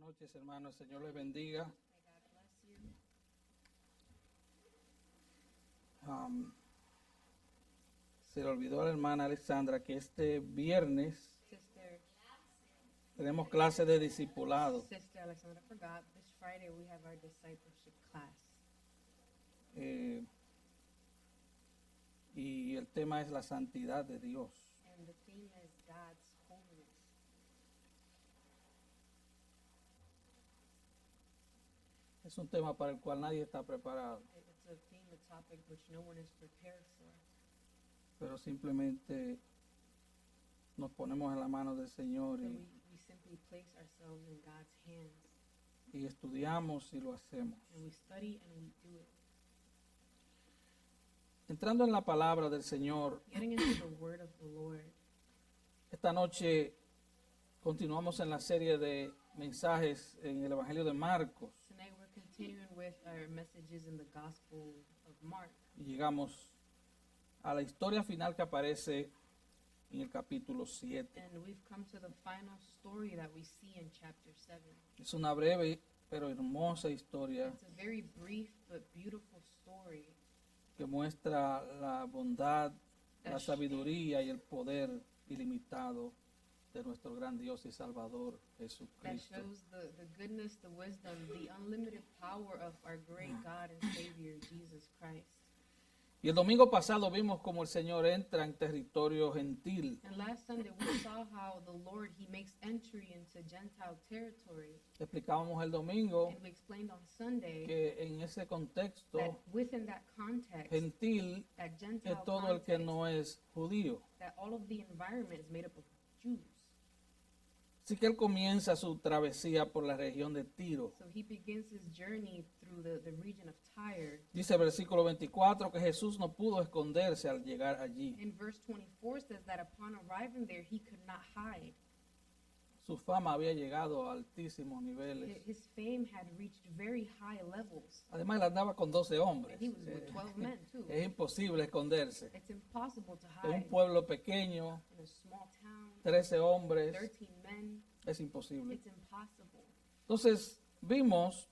noches, hermanos. El Señor les bendiga. Se le olvidó a la hermana Alexandra que este viernes tenemos clase de discipulado. Sister Alexandra forgot, this Friday we have our discipleship class. Y el tema es la santidad de Dios. And the theme is God's holiness. Es un tema para el cual nadie está preparado, It's a theme, a topic which no one is prepared for. pero simplemente nos ponemos en la mano del Señor So we simply place ourselves in God's hands y estudiamos y lo hacemos. and we study and we do it. Entrando en la palabra del Señor, Getting into the word of the Lord. esta noche continuamos en la serie de mensajes en el Evangelio de Marcos Tonight we're continuing with our messages in the Gospel of Mark. y llegamos a la historia final que aparece en el capítulo 7. And we've come to the final story that we see in chapter 7. Es una breve pero hermosa historia It's a very brief but beautiful story que muestra la bondad, la sabiduría y el poder ilimitado de nuestro gran Dios y Salvador that Jesucristo. shows the goodness, the wisdom, the unlimited power of our great God and Savior, Jesus Christ. Y el domingo pasado vimos como el Señor entra en territorio gentil. And last Sunday we saw how the Lord, He makes entry into Gentile territory. Explicábamos el domingo And we explained on Sunday que en ese contexto that within that context, gentil that es Gentile todo el que context, no es judío. that all of the environment is made up of Jews. Así que él comienza su travesía por la región de Tiro. So he begins his journey through the region of Tyre. Dice el versículo 24 que Jesús no pudo esconderse al llegar allí. And verse 24 says that upon arriving there, he could not hide. Su fama había llegado a altísimos niveles. His fame had reached very high levels. Además, él andaba con 12 hombres. And he was with 12 men too. Es imposible esconderse. It's impossible to En un hide pueblo pequeño, in a small town. 13 hombres, 13 men. es imposible. It's impossible. Entonces, vimos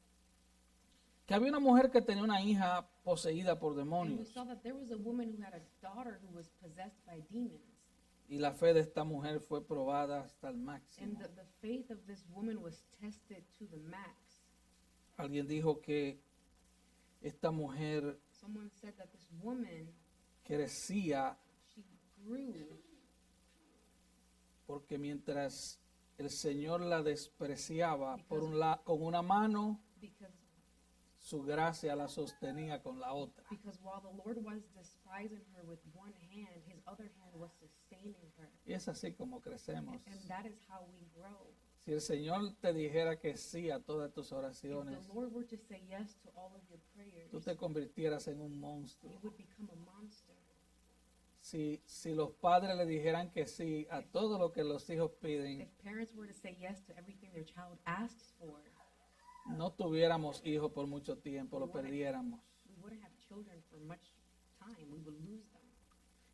que había una mujer que tenía una hija poseída por And we demonios. saw that there was a woman who had a daughter who was possessed by demons. Y la fe de esta mujer fue probada hasta el máximo. And the faith of this woman was tested to the max. Alguien dijo que esta mujer Someone said that this woman, crecía she grew porque mientras el Señor la despreciaba con una mano, because su gracia la sostenía con la otra. while the Lord was despising her with one hand, his other hand was sustaining her. Y es así como crecemos. And that is how we grow. Si el Señor te dijera que sí a todas tus If oraciones, the Lord were to say yes to all of your prayers, tú te convirtieras en un monstruo. you would become a monster. Si los padres le dijeran que sí a todo lo que los hijos piden, If parents were to say yes to everything their child asks for, no tuviéramos hijos por mucho tiempo, lo perdiéramos. we wouldn't have children for much time. We would lose them.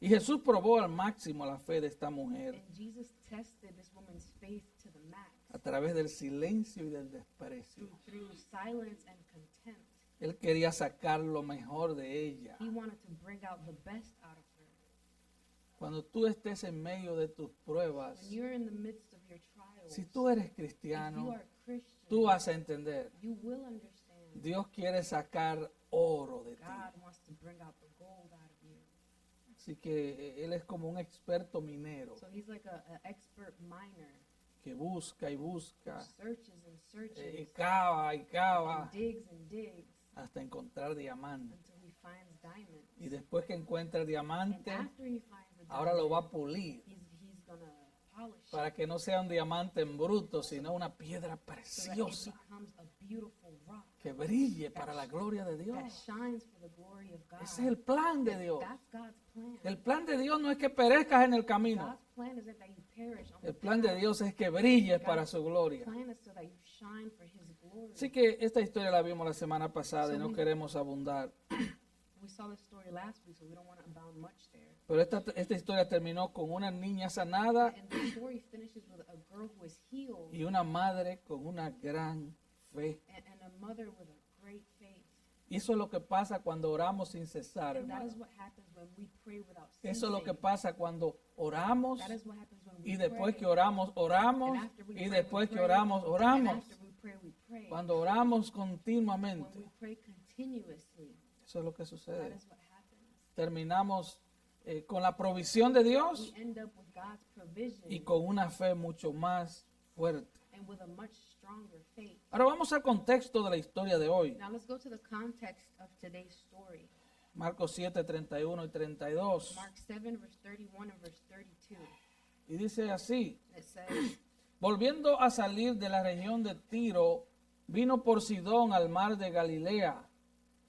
Y Jesús probó al máximo la fe de esta mujer And Jesus tested this woman's faith to the max a través del silencio y del desprecio. through silence and contempt. Él quería sacar lo mejor de ella. He wanted to bring out the best out of her. Cuando tú estés en medio de tus pruebas, When you're in the midst of your trials, si tú eres if you cristiano, are Christian, tú vas a entender. you will understand. Dios quiere sacar oro de ti. God wants to bring out the gold out of you. Así que Él es como un experto minero So he's like an expert miner que busca y who busca, searches and searches y cava y cava and digs hasta encontrar diamante. until he finds diamonds. Y después que encuentra el And diamante, after he finds the ahora lo va a diamond, pulir he's gonna polish para it que no sea un diamante en bruto, sino una piedra so that it preciosa becomes a beautiful rock que brille para la gloria de that Dios. shines for the glory of God. Ese es el plan de Dios. That's God's plan. El plan de Dios no es que perezcas en el camino. God's plan isn't that you perish on the El plan de path. Dios es que brilles para su gloria. The plan is so that you shine for his glory. Así que esta historia la vimos la semana pasada y no queremos abundar. We saw this story last week, so we don't want to abound much there. Pero esta historia terminó con una niña sanada And the story finishes with a girl who is healed y una madre con una gran fe. and a mother with a great faith. Y eso es lo que pasa cuando oramos sin cesar, And that hermano. is what happens when we pray without Eso es lo que ceasing. pasa cuando oramos That is what happens when we y después pray. que oramos, oramos And after we y pray, después we que pray. oramos, And oramos. after we pray. Cuando oramos When continuamente, we pray continuously, eso es lo que that sucede. is what happens. Terminamos con la provisión de Dios We end up with God's provision y con una fe mucho más fuerte. and with a much stronger faith. Ahora vamos al contexto de la historia de hoy. Now let's go to the context of today's story. Marcos 7, 31 y 32. Mark 7, verse 31 and verse 32. Y dice así: It says, volviendo a salir de la región de Tiro, vino por Sidón al mar de Galilea,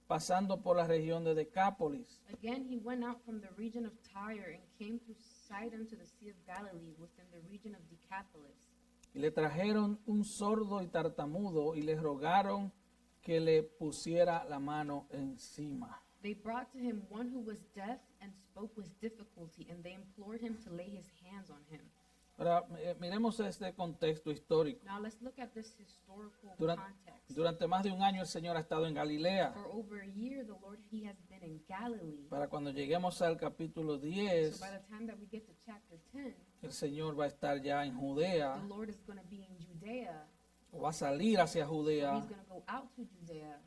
pasando por la región de Decápolis. again he went out from the region of Tyre and came through Sidon to the Sea of Galilee within the region of Decapolis. Y le trajeron un sordo y tartamudo y le rogaron que le pusiera la mano encima. They brought to him one who was deaf and spoke with difficulty, and they implored him to lay his hands on him. Ahora miremos este contexto histórico. Now let's look at this historical Durante, context. durante más de un año el Señor ha estado en Galilea. For over a year, the Lord, he has been in Galilee. Para cuando lleguemos al capítulo So 10, by the time that we get to chapter 10, el Señor va a estar ya en Judea, the Lord is going to be in Judea. o va a salir hacia Judea He's going to go out to Judea,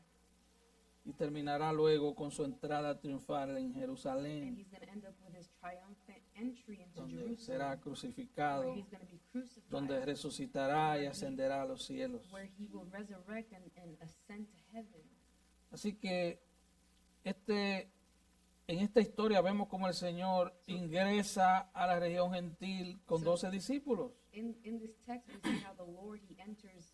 y terminará luego con su entrada triunfal en and Jerusalén, he's going to end up with his triumphant entry into donde será Jerusalem, crucificado, where he's going to be crucified, donde resucitará y ascenderá a los cielos. where he will resurrect and ascend to heaven. Así que en esta historia vemos cómo el Señor ingresa a la región gentil con 12 discípulos. In this text, we see how the Lord, he enters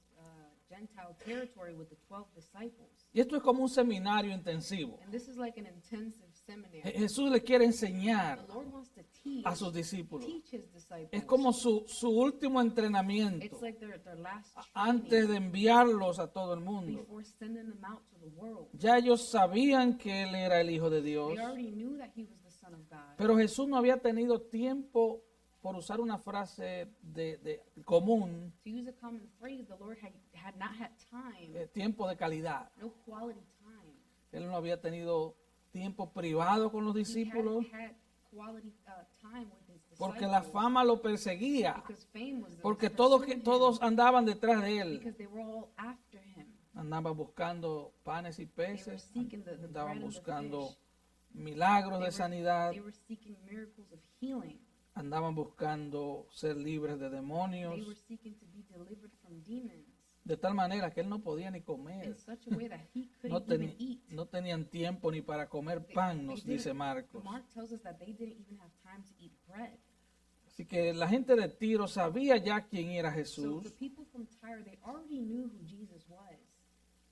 Gentile territory with the 12 disciples. Y esto es como un seminario intensivo. And this is like an intensive seminary. Jesús le quiere enseñar The Lord wants to teach, a sus discípulos. teach his disciples. Es como su último entrenamiento It's like their last antes training de enviarlos a todo el mundo. before sending them out to the world. Ya ellos sabían que Él era el Hijo de Dios, They already knew that he was the Son of God. pero Jesús no había tenido tiempo, por usar una frase de común, To use a common phrase, the Lord had not had time, tiempo de calidad. no quality time. Él no había tenido tiempo privado con los He discípulos hadn't had quality time with his porque la disciples fama lo perseguía, because fame was porque pursuing him, todos andaban detrás de Él. because they were all after him. Andaban buscando panes y They were peces, seeking the bread andaban and the buscando fish. milagros de sanidad, They were seeking miracles of healing. andaban buscando ser libres de demonios, They were seeking to be delivered from demons de tal manera que Él no podía ni in comer. such a way that he No, couldn't even eat. no tenían tiempo ni para comer pan, nos dice Marcos. Mark tells us that they didn't even have time to eat bread. Así que la gente de Tiro sabía ya quién era So Jesús. the people from Tyre, they already knew who Jesus was.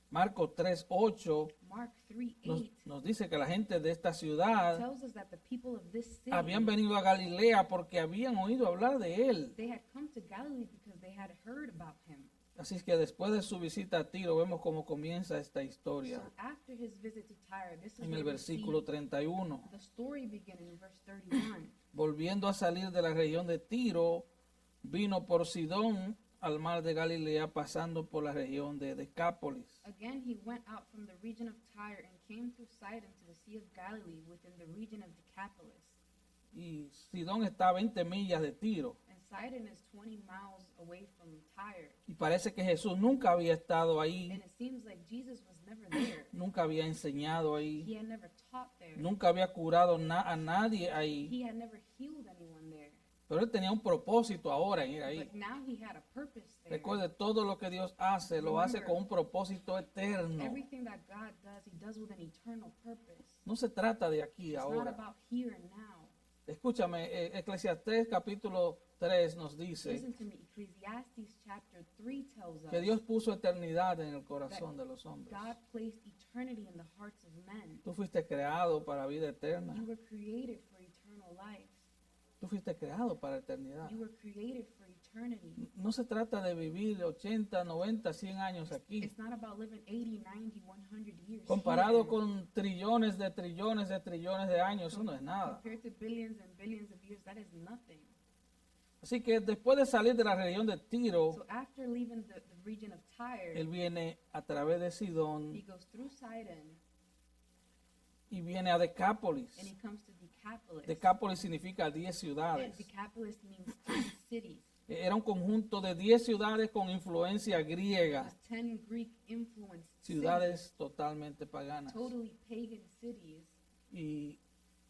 Marcos 3:8 Mark 3:8 nos dice que la gente de esta ciudad tells us that the people of this city, habían venido a Galilea porque habían oído hablar de Él. they had come to Galilee because they had heard about him. Así que después de su visita a Tiro vemos cómo comienza esta historia So after his visit to Tyre, this is en where el we versículo see 31. the story beginning in verse 31. Volviendo a salir de la región de Tiro, vino por Sidón al mar de Galilea, pasando por la región de Decápolis. Again, he went out from the region of Tyre and came through Sidon to the Sea of Galilee within the region of Decapolis. Y Sidón está a 20 millas de Tiro. And Sidon is 20 miles away from Tyre. Y parece que Jesús nunca había estado ahí, And it seems like Jesus was never there. nunca había enseñado ahí, He had never taught there. nunca había curado a nadie ahí. He had never healed anyone there. Pero él tenía un propósito ahora en ir ahí. But now he had a purpose there. Recuerde, todo lo que Dios hace, lo hace con un propósito eterno. Everything that God does, he does with an eternal purpose. No se trata de aquí It's not ahora. about here and now. Escúchame, Eclesiastés capítulo 3 nos dice Listen to me. Ecclesiastes chapter 3 tells us que Dios puso eternidad en el corazón de los hombres. God placed eternity in the hearts of men. Tú fuiste creado para vida eterna. You were created for eternal life. Tú fuiste creado para eternidad. You were created for eternity. No se trata de vivir 80, 90, 100 años aquí. It's not about living 80, 90, 100 years. Comparado here. con trillones de trillones de trillones de años, eso no es nada. Compared to billions and billions of years, that is nothing. Así que después de salir de la región de Tiro, So after leaving the region of Tyre, él viene a través de he Sidón goes through Sidon y viene a Decápolis. and he comes to Decapolis. Decápolis significa 10 And ciudades. Decapolis means 10 cities. Era un conjunto de 10 ciudades con influencia It griega, was 10 Greek influenced cities, ciudades totalmente paganas. totally pagan cities. Y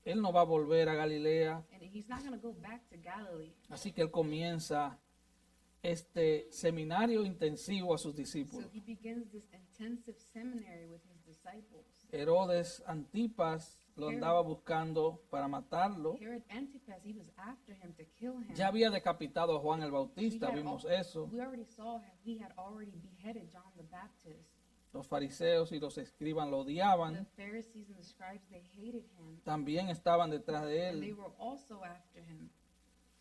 él no va a volver a Galilea, And he's not going to go back to Galilee. así que él comienza este seminario intensivo a sus So discípulos. he begins this intensive seminary with his disciples. Herodes Antipas lo andaba buscando para matarlo. Herod Antipas, he was after him to kill him. Ya había decapitado a Juan el He Bautista, had vimos al- eso. We already saw he had already beheaded John the Baptist. Los fariseos y los escribas lo The odiaban. Pharisees and the scribes, they hated him. También estaban detrás de And they él. were also after him.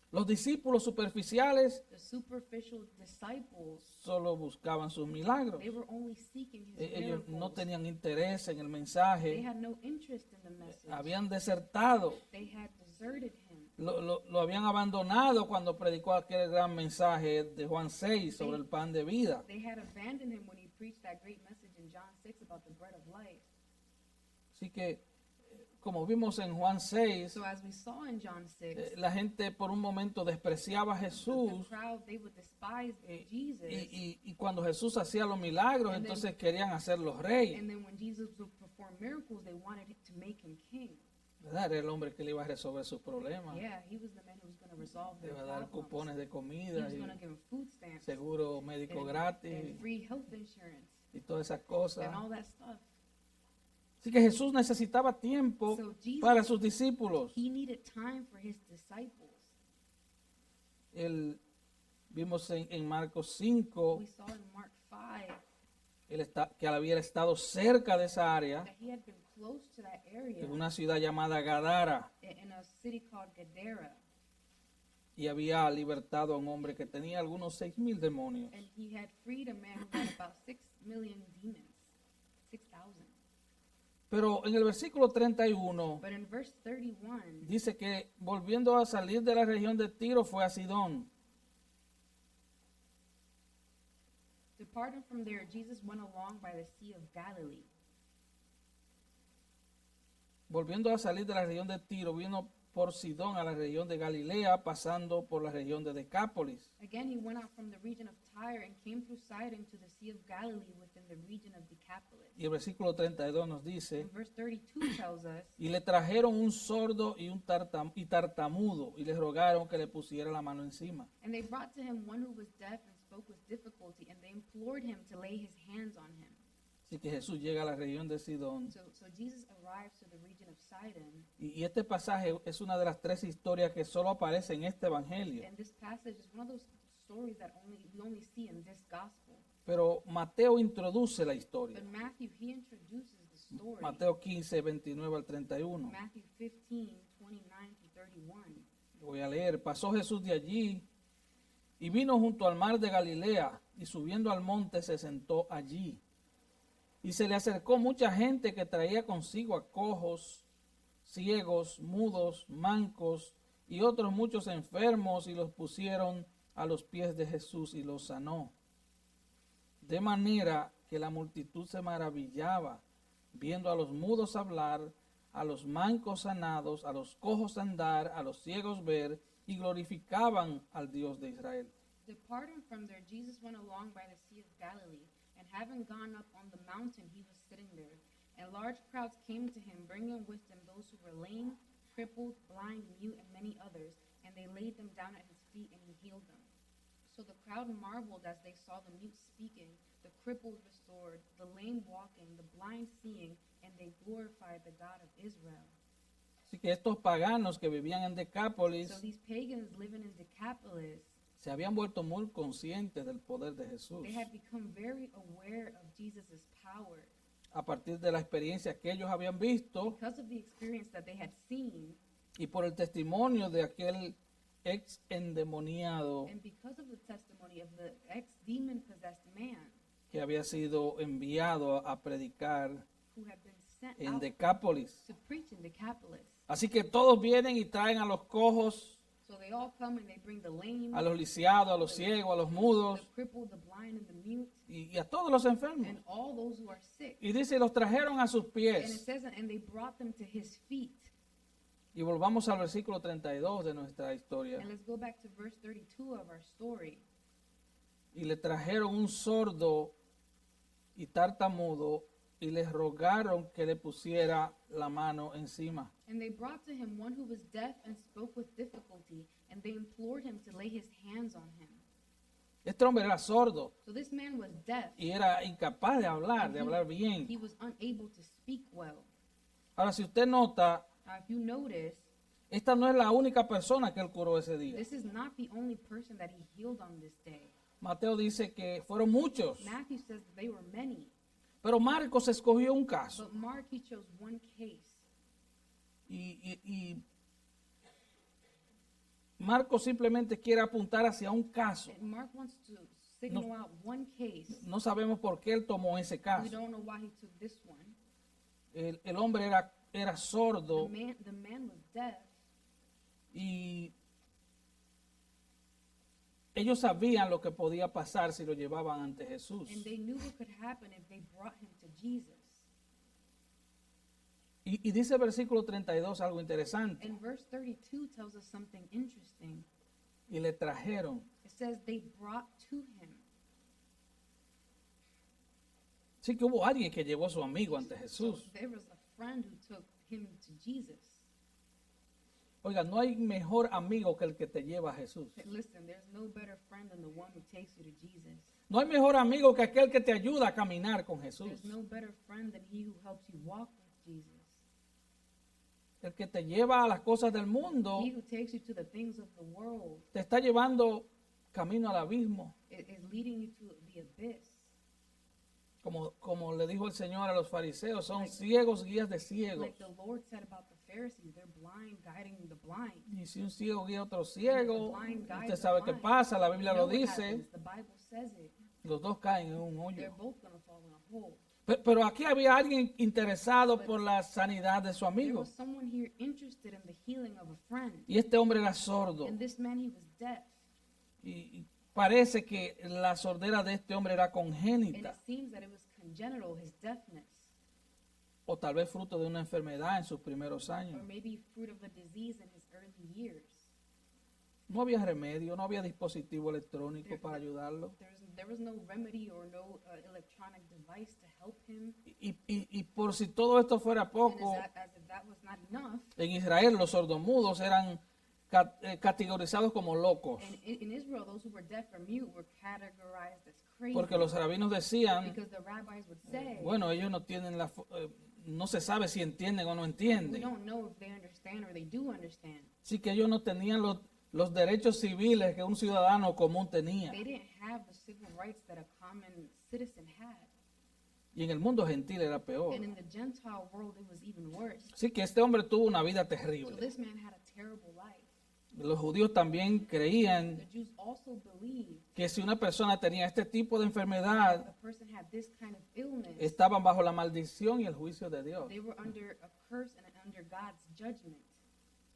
Los discípulos superficiales The superficial disciples, solo buscaban sus milagros. they were only seeking his Ellos no miracles. tenían interés en el They mensaje. had no interest in the message. Habían desertado. They had deserted him. Lo habían abandonado cuando predicó aquel gran mensaje de Juan 6 sobre el pan de vida. They had abandoned him when he preached that great message in John 6 about the bread of life. Así que, como vimos en Juan 6, So as we saw in John 6, la gente por un momento despreciaba a the Jesús. crowd, they would despise Jesus. Y cuando Jesús hacía los milagros, And then- entonces querían hacerlos rey. And then when Jesus would perform miracles, they wanted to make him king. ¿Verdad? Era el hombre que le iba a resolver sus problemas. Yeah, he was the man who was going to resolve Le their iba a dar problems. cupones de He comida was y going to give them food stamps seguro médico and gratis free health insurance y todas esas cosas. and all that stuff. Así que Jesús necesitaba tiempo So Jesus- para sus discípulos. He needed time for his disciples. Él, vimos en Marcos 5 We saw in Mark 5 que él había estado cerca de esa área, that he had been close to that area en una ciudad llamada Gadara, in a city called Gadara, y había libertado a un hombre que tenía algunos 6,000 demonios. and he had freed a man who had about 6 million demons, 6,000. Pero en el versículo 31 But in verse 31, dice que volviendo a salir de la región de Tiro fue a Sidón. departing from there, Jesus went along by the Sea of Galilee. Volviendo a salir de la región de Tiro, vino por Sidón a la región de Galilea, pasando por la región de Decápolis. Again, he went out from the region of Tyre and came through Sidon to the Sea of Galilee within the region of Decapolis. Y el versículo 32 nos dice, And verse 32 tells us, y le trajeron un sordo y un tartamudo, y le rogaron que le pusiera la mano encima. and they brought to him one who was deaf and spoke with difficulty, and they implored him to lay his hands on him. Así que Jesús llega a la región de Sidón. So Jesus arrives to the region of Sidon, Y este pasaje es una de las 3 historias que solo aparece en este evangelio. and this passage is one of those stories that we only see in this gospel. Pero Mateo introduce la historia. But Matthew, he introduces the story. Mateo 15, 29 al 31. Matthew 15, 29 to 31. Voy a leer. Pasó Jesús de allí y vino junto al mar de Galilea, y subiendo al monte se sentó allí. Y se le acercó mucha gente que traía consigo a cojos, ciegos, mudos, mancos y otros muchos enfermos, y los pusieron a los pies de Jesús y los sanó. De manera que la multitud se maravillaba viendo a los mudos hablar, a los mancos sanados, a los cojos andar, a los ciegos ver, y glorificaban al Dios de Israel. Departing from there, Jesus went along by the Sea of Galilee, and having gone up on the mountain, he was sitting there. And large crowds came to him, bringing with them those who were lame, crippled, blind, mute, and many others, and they laid them down at his feet, and he healed them. So the crowd marveled as they saw the mute speaking, the crippled restored, the lame walking, the blind seeing, and they glorified the God of Israel. Así que estos paganos que vivían en Decápolis So these pagans living in Decapolis, se habían vuelto muy conscientes del poder de Jesús they had become very aware of Jesus' power a partir de la experiencia que ellos habían visto because of the experience that they had seen y por el testimonio de aquel ex endemoniado and because of the testimony of the ex-demon possessed man que había sido enviado a predicar who had been sent en out Decápolis. to preach in Decapolis. Así que todos vienen y traen a los cojos, So they all come and they bring the lame, a los lisiados, a los ciegos, a los mudos the crippled, the blind, and the mute, y a todos los enfermos. and all those who are sick. Y dice, y los trajeron a sus And it pies. says, and they brought them to his feet. Y volvamos al versículo 32 de nuestra historia. And let's go back to verse 32 of our story. Y le trajeron un sordo y tartamudo y les rogaron que le pusiera la mano encima. And they brought to him one who was deaf and spoke with difficulty, and they implored him to lay his hands on him. Este hombre era sordo So this man was deaf. y era incapaz de hablar bien. He was unable to speak well. Ahora, si usted nota, If you notice, esta no es la única persona que él curó ese día. this is not the only person that he healed on this day. Mateo dice que fueron muchos, Matthew says that they were many, pero Marcos escogió un caso. but Mark, he chose one case. Y Marcos simplemente quiere apuntar hacia un caso. And Mark wants to signal out one case. No sabemos por qué él tomó ese We caso. don't know why he took this one. El hombre era sordo The man was deaf, y ellos sabían lo que podía pasar si lo llevaban ante Jesús. and they knew what could happen if they brought him to Jesus. Y dice el versículo 32 algo interesante. And verse 32 tells us something interesting. Y le trajeron. It says they brought to him. Sí que hubo alguien que llevó a su amigo ante Jesús. So there was a friend who took him to Jesus. Oiga, no hay mejor amigo que el que te lleva a Jesús. Listen, there's no better friend than the one who takes you to Jesus. No hay mejor amigo que aquel que te ayuda a caminar con Jesús. There's no better friend than he who helps you walk with Jesus. El que te lleva a las cosas del mundo He who takes you to the things of the world te está llevando camino al abismo. is leading you to the abyss. Como le dijo el Señor a los fariseos, son ciegos guías de ciegos. Like the Lord said about the Pharisees, they're blind guiding the blind. Y si un ciego guía a otro ciego, The blind guides usted the sabe qué blind. pasa, la You Biblia know lo what dice, happens. The Bible says it. los dos caen en un They're hoyo. both going to fall in a hole. Pero aquí había alguien interesado por la sanidad de su There amigo. was someone here interested in the healing of a friend. Y este hombre era sordo. And this man, he was deaf. Y parece que la sordera de este hombre era And congénita. it seems that it was congenital, his deafness. O tal vez fruto de una enfermedad en sus primeros Or años. maybe fruit of a disease in his early years. No había remedio, no había dispositivo electrónico para ayudarlo. There was no remedy or no electronic device to help him. Y por si todo esto fuera And poco, as if that was not enough, en Israel los sordomudos eran categorizados como locos. and in Israel, those who were deaf or mute were categorized as crazy. Porque los rabinos decían, Because the rabbis would say, bueno, ellos no tienen no se sabe si entienden o no we entienden. don't know if they understand or they do understand. Así que ellos no tenían los derechos civiles que un ciudadano común tenía. They didn't have the civil rights that a common citizen had. Y en el mundo gentil era peor. And in the Gentile world, it was even worse. Así que este hombre tuvo una vida So terrible. this man had a terrible life. Los judíos también creían The Jews also believed que si una persona tenía este tipo de enfermedad, if a person had this kind of illness, estaban bajo la maldición y el juicio de Dios. they were under a curse and under God's judgment.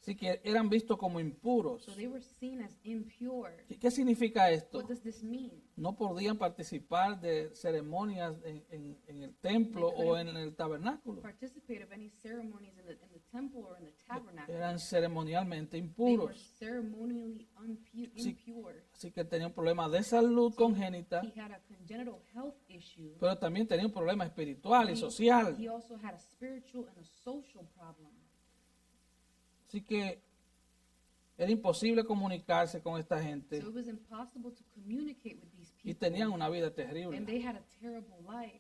Así que eran vistos como impuros. So they were seen as impure. ¿Qué significa esto? What does this mean? No podían participar de ceremonias en el templo o en el tabernáculo. Participate of any ceremonies in the temple or in the tabernacle. Eran ceremonialmente They were impuros. ceremonially Sí. impure. Así que tenían un problema de salud congénita, He had a congenital health issue. pero también tenían un problema espiritual y social. He also had a spiritual and a social problem. Así que era imposible comunicarse con esta gente So it was impossible to communicate with these y people. tenían una vida terrible. And they had a terrible life.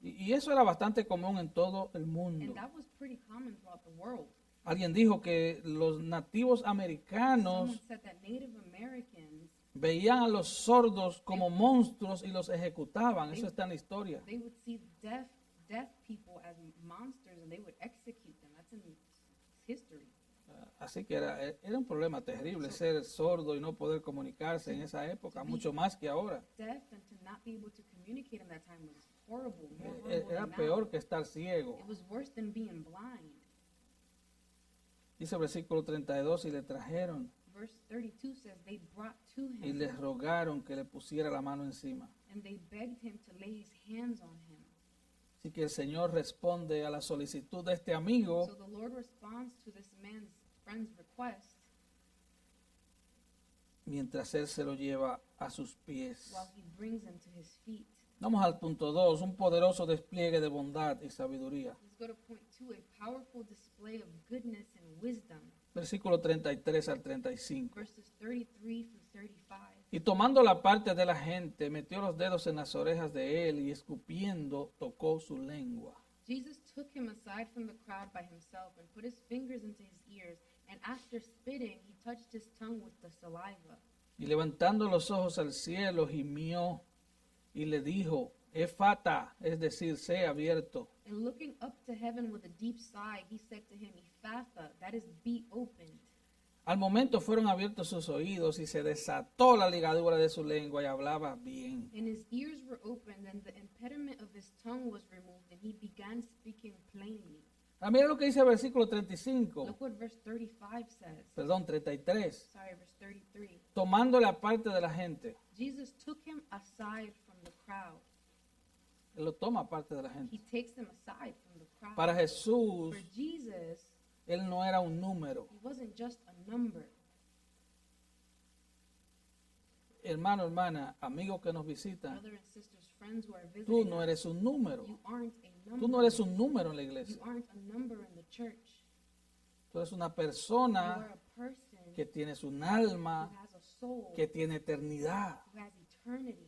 Y eso era bastante común en todo el mundo. And that was pretty common throughout the world. Alguien dijo que los nativos americanos Someone said that Native Americans, veían a los sordos como monstruos y los ejecutaban. Eso está en la historia. they would see deaf people as monsters and they would execute them. That's in history. Así que era un problema terrible ser sordo y no poder comunicarse en esa época, mucho más que ahora. Deaf and to not be able to communicate in that time was horrible. More horrible Era than now. peor que estar ciego. It was worse than being blind. Dice el versículo 32, y le trajeron. Verse 32 says, they brought to y him, le rogaron que le pusiera la mano encima. and they begged him to lay his hands on him. Así que el Señor responde a la solicitud de este amigo So the Lord responds to this friend's request mientras él se lo lleva a sus pies. while he brings him to his feet. Vamos al punto 2, un poderoso despliegue de bondad y sabiduría. Let's go to point 2, a powerful display of goodness and wisdom. Versículo 33 al 35. Verses 33 through 35. Y tomando la parte de la gente, metió los dedos en las orejas de él y escupiendo tocó su lengua. Jesus took him aside from the crowd by himself and put his fingers into his ears, and after spitting, he touched his tongue with the saliva. Y levantando los ojos al cielo, gimió y le dijo, Efata, es decir, sé abierto. And looking up to heaven with a deep sigh, he said to him, Ephatha, that is, be opened. Al momento fueron abiertos sus oídos y se desató la ligadura de su lengua y hablaba bien. And his ears were opened, and the impediment of his tongue was removed, and he began speaking plainly. Ah, mira lo que dice el versículo 35, Look what verse 35 says. perdón, 33. Sorry, verse 33. Tomando la parte de la gente. Jesus took him aside from the crowd. Él lo toma parte de la He gente. takes him aside from the crowd. Para Jesús, For Jesus, él no era un número. he wasn't just a number. Hermano, hermana, amigo que nos visita, Brothers and sisters, friends who are tú visiting no us, eres un número. you aren't a Tú number. no eres un número en la You iglesia. aren't a number in the church. Tú eres una You persona are a person que tienes un who alma, has a soul, que tiene eternidad. who has eternity.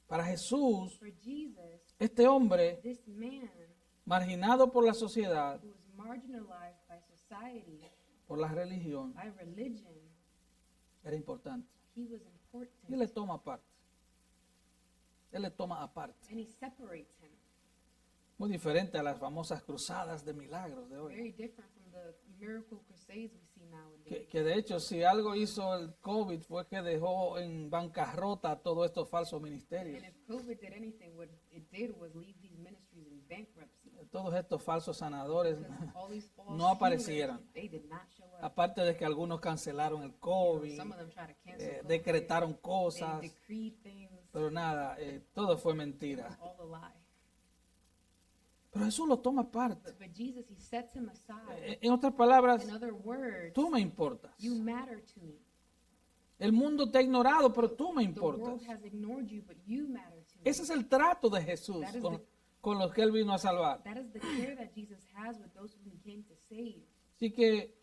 Para Jesús, For Jesus, este hombre, this man marginado por la sociedad, who was marginalized by society, por la religión, by religion, era importante. he was Y él le important. toma parte. Él le toma aparte. And he separates him. Muy diferente a las famosas cruzadas de milagros de hoy. Very different from the miracle crusades we see nowadays. Que de hecho, si algo hizo el COVID fue que dejó en bancarrota a todos estos falsos ministerios. And if COVID did anything, what it did was leave these ministries in bankruptcy. Todos estos falsos sanadores, Because all these false no aparecieron. healers, they did not show up. aparte de que algunos cancelaron el COVID, Some of them tried to cancel COVID. decretaron They cosas, decreed things. pero nada, todo fue It was mentira. all a lie. Pero Jesús lo toma aparte. But Jesus, he sets him aside. En otras palabras, In other words, tú me importas. you matter to me. El mundo te ha ignorado, pero tú me The world importas. has ignored you, but you matter to me. Ese es el trato de Jesús That is con los que Él vino a salvar. That is the care that Jesus has with those whom he came to save. Así que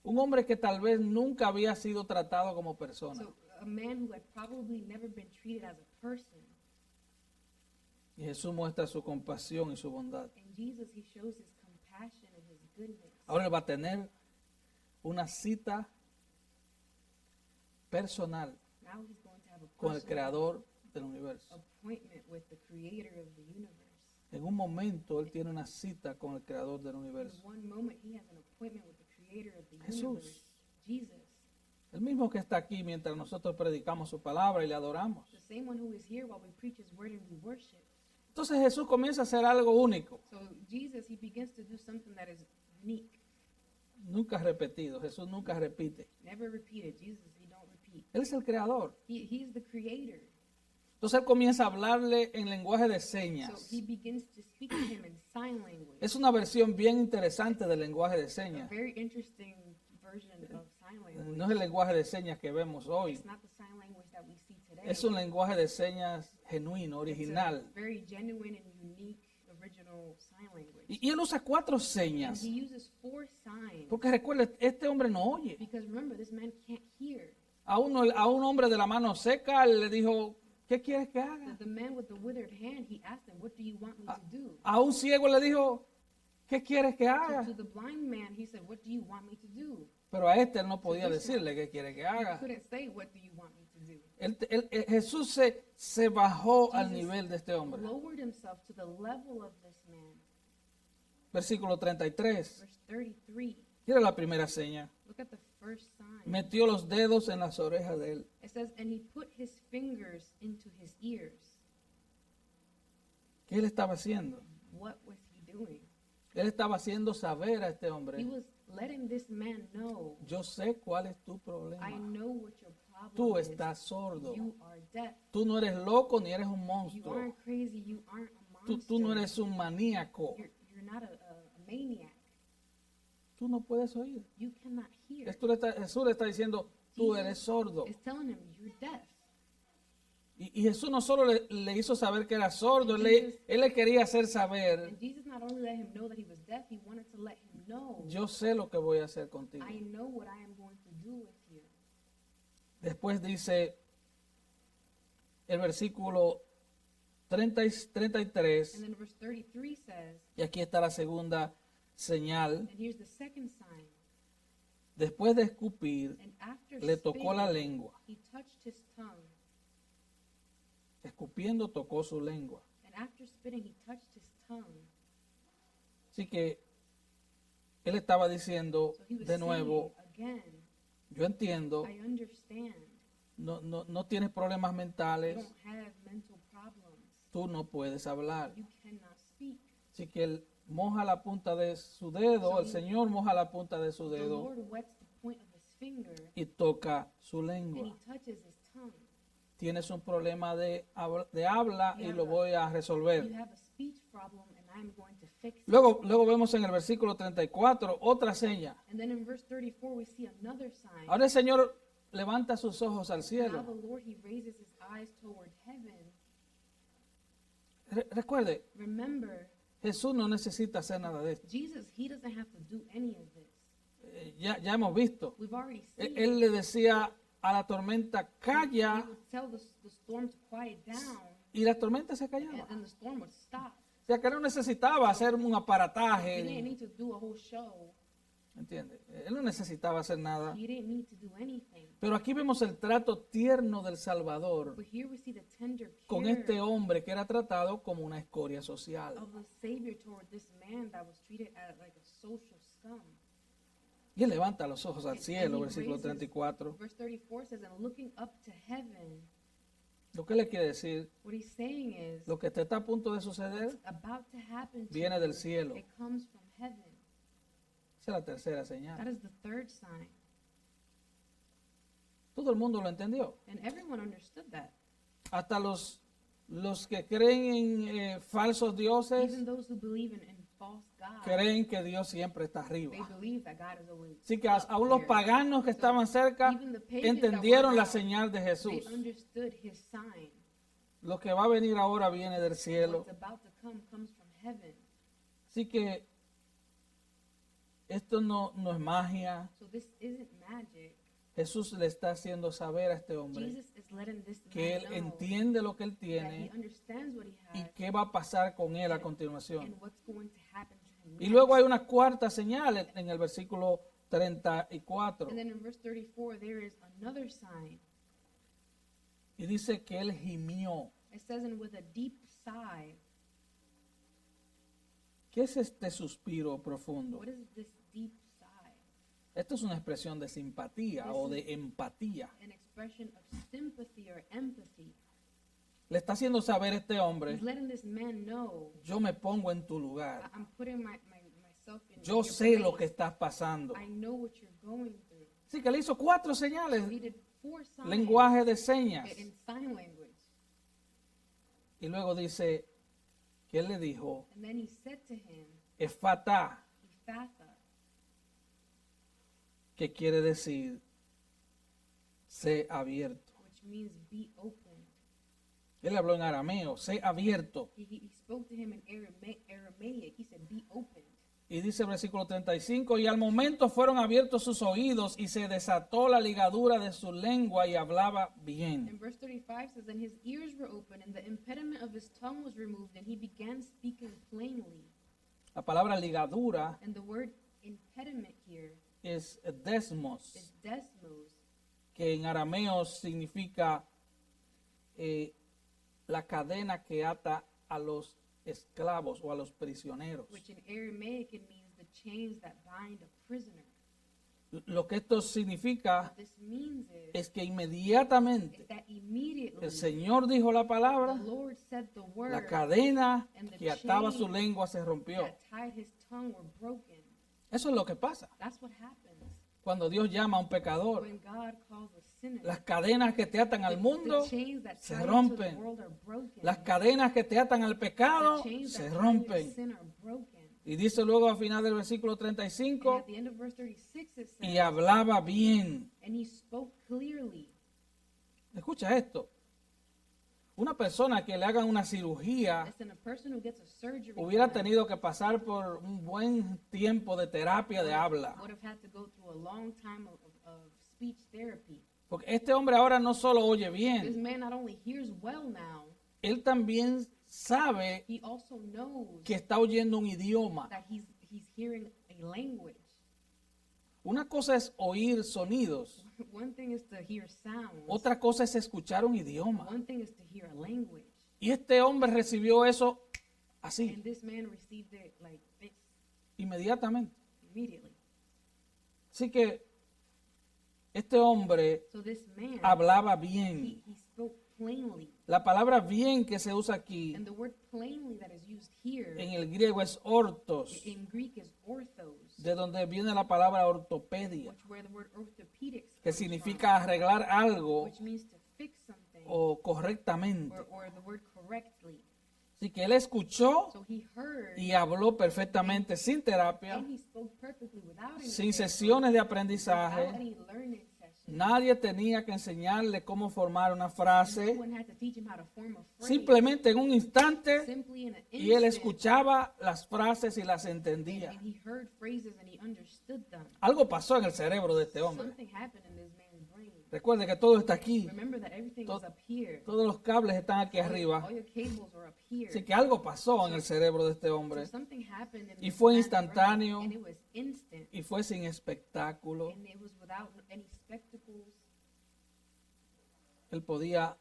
un hombre que tal vez nunca había sido tratado como persona, So a man who had probably never been treated as a person, y Jesús muestra su compasión y su bondad. and Jesus, he shows his compassion and his goodness. Ahora él va a tener una cita personal Now he's going to have a con el personal creador del universo. appointment with the creator of the universe. En un momento él tiene una cita con el creador del In universo. one moment, he has an appointment with the creator of the Jesús. universe, Jesus. El mismo que está aquí mientras nosotros predicamos su palabra y le adoramos. The same one who is here while we preach his word and we worship. Entonces Jesús comienza a hacer algo único, So Jesus, he begins to do something that is unique, nunca repetido. Jesús nunca repite. never repeated. Jesus, he don't repeat. Él es el creador. He's the creator. Entonces él comienza a hablarle en lenguaje de So señas. he begins to speak to him in sign language. Es una versión bien interesante del lenguaje de A señas. very interesting version of sign language. No es el lenguaje de señas que vemos hoy. It's not the sign language that we see today. Es un lenguaje de señas genuino, It's a original. very genuine and unique original sign language. Y él usa 4 And señas. he uses 4 signs. Porque recuerda, este hombre no oye. Because remember, this man can't hear. A un hombre de la mano seca le dijo, ¿qué quieres que haga? The man with the withered hand, he asked him, what do you want me to do? A un ciego le dijo, ¿qué quieres que haga? To the blind man, he said, what do you want me to do? Pero a este él no podía decirle qué quiere que He haga. couldn't say, what do you want me to do? Jesús se bajó al Jesus nivel de este hombre. Lowered himself to the level of this man. Versículo 33. Verse 33. Mira la primera seña. Look at the first sign. Metió los dedos en las orejas de él. It says, and he put his fingers into his ears. ¿Qué él estaba haciendo? What was he doing? Él estaba haciendo saber a este He hombre was letting this man know, yo sé cuál es tu I problema. know what your Tú problem is. estás sordo. You are deaf. Tú no eres loco ni eres un You monstruo. aren't crazy. You aren't a Tú no monster. eres un maníaco. You're not a maniac. Tú no puedes oír. You cannot hear. Jesús le está diciendo, tú eres sordo. It's telling him you're deaf. Y Jesús no solo le hizo saber que era sordo, él le quería hacer saber, And Jesus not only let him know that he was deaf, he wanted to let him know, yo sé lo que voy a hacer contigo. I know what I am going to do with you. Después dice el versículo 30 y 33, And then verse 33 says, y aquí está la segunda señal, and here's the second sign. después de escupir, And after le tocó la spitting, lengua. he touched his tongue. Escupiendo tocó su lengua. And after spitting, he touched his tongue. Así que él estaba diciendo So he was de nuevo, saying again, yo entiendo, I understand. no tienes problemas You mentales, don't have mental problems. tú no puedes hablar. You cannot speak. Así que él moja la punta de su dedo, el Señor moja la punta de su The dedo Lord wets the point of his finger y toca su and he lengua. touches his tongue. Tienes un problema de habla y lo voy a You resolver. have a speech problem and I'm going to fix it. Luego vemos en el versículo 34 otra seña. And then in verse 34 we see another sign. Ahora el Señor levanta sus ojos al Now cielo. the Lord, he raises his eyes toward heaven. Recuerde, Remember, Jesús no necesita hacer nada de esto. Jesus, he doesn't have to do any of this. Ya hemos visto. We've already seen Él le decía a la tormenta, He calla, would tell the storm to quiet down y la tormenta se callaba. and the storm would stop. O sea que no necesitaba hacer un He didn't aparataje, need to do a whole show. ¿entiende? Él no necesitaba hacer nada. He didn't need to do anything. Pero aquí vemos el trato tierno del Salvador But here we see the tender con care este hombre que era tratado como una escoria social. of the Savior toward this man that was treated as like a social scum. Y él levanta los ojos al And cielo, he versículo raises- 34. Verse 34 says, and looking up to heaven, Lo que le quiere decir, what he's saying is, lo que te está a punto de suceder, what's about to happen to viene del you, cielo. it comes from heaven. esa es la tercera That señal. is the third sign. Todo el mundo lo entendió. And everyone understood that. Hasta los que creen en falsos dioses, Even those who believe in false gods, creen que Dios siempre está they arriba. believe that God is always Así que up aún los there. paganos que estaban cerca Even the pagans entendieron la that were señal de around, Jesús. they understood his sign. Lo que va a venir ahora viene del cielo. What's about to come comes from heaven. Así que esto no es magia. So this isn't magic. Jesús le está haciendo saber a este hombre Jesus is letting this que él man know entiende lo que él that he tiene understands what he y has qué va a pasar con él a continuación. and what's going to happen to him Y next. luego hay una cuarta señal en el versículo 34. And then in verse 34 there is another sign. Y dice que él gimió. It says, and with a deep sigh. ¿Qué es este suspiro profundo? What is this deep sigh? Esto es una expresión de simpatía o de empatía. An expression of sympathy or empathy. Le está haciendo saber a este hombre, He's letting this man know, yo me pongo en tu lugar. I'm putting myself in Yo your sé lo place. que estás pasando. I know what you're going through. Así que le hizo 4 señales, He did 4 signs lenguaje de señas. in sign language. Y luego dice que él le dijo, And then he said to him, Efata, Ephatha, que quiere decir, sé abierto. which means be open. Él habló en arameo, sé abierto. He spoke to him in Aramaic. He said, be open. Y dice el versículo 35, y al momento fueron abiertos sus oídos y se desató la ligadura de su lengua y hablaba bien. And verse 35 says, and his ears were open, and the impediment of his tongue was removed, and he began speaking plainly. La palabra ligadura And the word impediment here es desmos, is desmos, que en arameo significa la cadena que ata a los esclavos o a los prisioneros. which in Aramaic it means the chains that bind a prisoner. Lo que esto significa What this means es que inmediatamente is that immediately el Señor dijo la palabra, the Lord said the word, la cadena and the que ataba chain su lengua se rompió. that tied his tongue were broken. Eso es lo que pasa That's what happens cuando Dios llama a un pecador. when God calls a sinner. Las cadenas que te atan al mundo The chains that se tie you to the rompen. world are broken. Las cadenas que te atan al The pecado chains se that tie you to rompen. sin are broken. Y dice luego al final del versículo And 35, at the end of verse 36 it says, y hablaba bien. and he spoke clearly. Escucha esto. Una persona que le hagan una cirugía Listen, a person who gets a surgery hubiera done tenido que pasar por un buen tiempo de terapia de habla. would have had to go through a long time of speech therapy. Porque este hombre ahora no solo oye This bien, man not only hears well now, él también sabe he also knows que está oyendo un idioma. that he's hearing a language. Una cosa es oír sonidos, One thing is to hear sounds. otra cosa es escuchar un idioma. One thing is to hear a language. Y este hombre recibió eso así, And this man received it like this inmediatamente. immediately. Así que este hombre So this man, hablaba bien. he spoke plainly. La palabra bien que se usa aquí And the word plainly that is used here en el griego es ortos, in Greek is orthos, de donde viene la palabra ortopedia, where the word orthopedics que comes significa arreglar from, algo which means to fix something o correctamente. or the word correctly. Así que él escuchó So he heard y habló perfectamente sin terapia, and he spoke perfectly without any sin therapy, sesiones de without aprendizaje. any learning session. Nadie tenía que enseñarle cómo formar una No frase. one had to teach him how to form a phrase. Simplemente en un instante, Simply in an y él instant, escuchaba las frases y las entendía. and he heard phrases and he understood them. Algo pasó en el cerebro de este hombre. Something happened in this man's brain. Recuerde que todo está aquí. Remember that everything To- is up here. Todos los cables están aquí arriba. All your cables are up here. Así que algo pasó en el cerebro de este hombre. So something happened in Y this fue man's instantáneo. brain, and it was instant, Y fue sin espectáculo. and it was without any spectacles. Él podía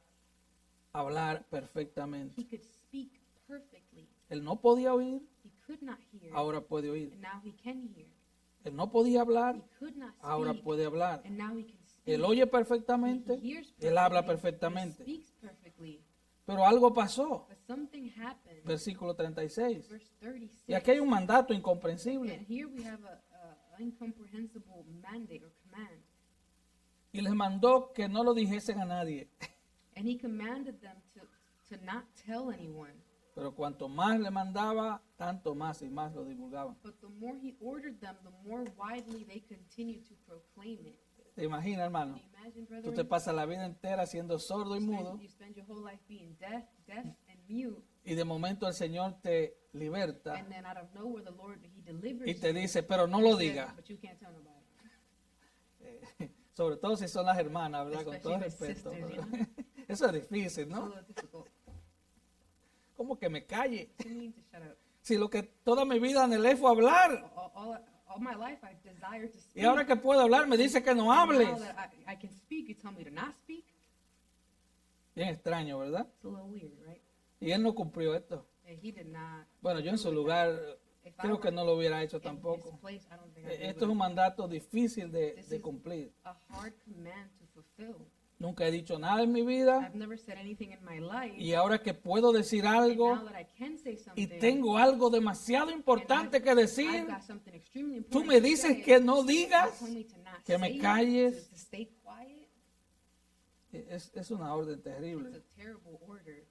hablar perfectamente. He could speak perfectly. Él no podía oír, He could not hear, ahora puede oír. and now he can hear. Él no podía hablar, He could not ahora speak, puede hablar. and now he can speak. Él oye He perfectamente, hears él habla perfectly, he perfectamente. speaks perfectly. Pero algo pasó. But something happened. Versículo 36. Verse 36. Y aquí hay un mandato incomprensible. And here we have a incomprehensible mandate or command. Y les mandó que no lo dijesen a nadie. And he commanded them to not tell anyone. Pero cuanto más le mandaba, tanto más y más lo divulgaban. But the more he ordered them, the more widely they continued to proclaim it. ¿Te imaginas, hermano? Can you imagine, Tú te brethren? pasas la vida entera siendo sordo y mudo You spend your whole life being deaf and mute, y de momento el Señor te liberta and then out of nowhere the Lord, he delivers y te you. dice, pero no He lo says, digas. But you can't tell nobody. Sobre todo si son las hermanas, ¿verdad? Con todo Especially the respeto. sisters, ¿verdad? you know? Eso es difícil, It's a ¿no? little difficult. ¿Cómo que me calle? What do you mean to shut up? Si lo que toda mi vida anhelé fue hablar. All my life I desire to speak. Y ahora que puedo hablar me dice que no hables. Now that I can speak, you tell me to not speak? Bien extraño, ¿verdad? It's a little weird, right? Y él no cumplió esto. And he did not. Bueno, yo en su lugar If I creo que were no lo hubiera hecho in his tampoco. place, I don't think I Esto es un mandato difícil de cumplir. a hard command to fulfill. Nunca he dicho nada en mi vida I've never said anything in my life. y ahora que puedo decir And algo now that I can say y something, tengo algo demasiado importante que I've decir, got something extremely tú important me to dices say, que no you digas, tell me to not que me say it, calles. to stay quiet. es una orden It's terrible. a terrible order.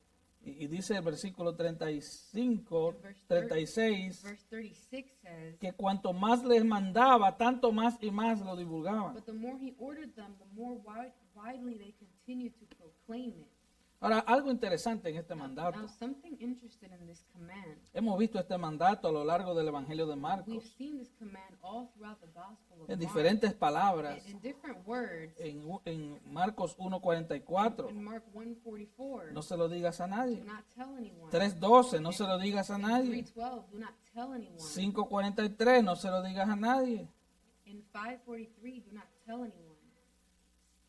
Y dice el versículo 35, Verse 36, Verse 36 says, que cuanto más les mandaba, tanto más y más lo divulgaban. but the more he ordered them, the more widely they continued to proclaim it. Ahora, algo interesante en este Now, mandato. something interesting in this command. Hemos visto este mandato a lo largo del Evangelio de We've Marcos, seen this command all throughout the Gospel of en Mark. diferentes palabras. In different words. En Marcos 1.44, In Mark 1:44, no se lo digas a do nadie. not tell anyone. 3.12, no se lo digas a In nadie. 3:12, do not tell anyone. 5.43, no se lo digas a nadie. In 5:43, do not tell anyone.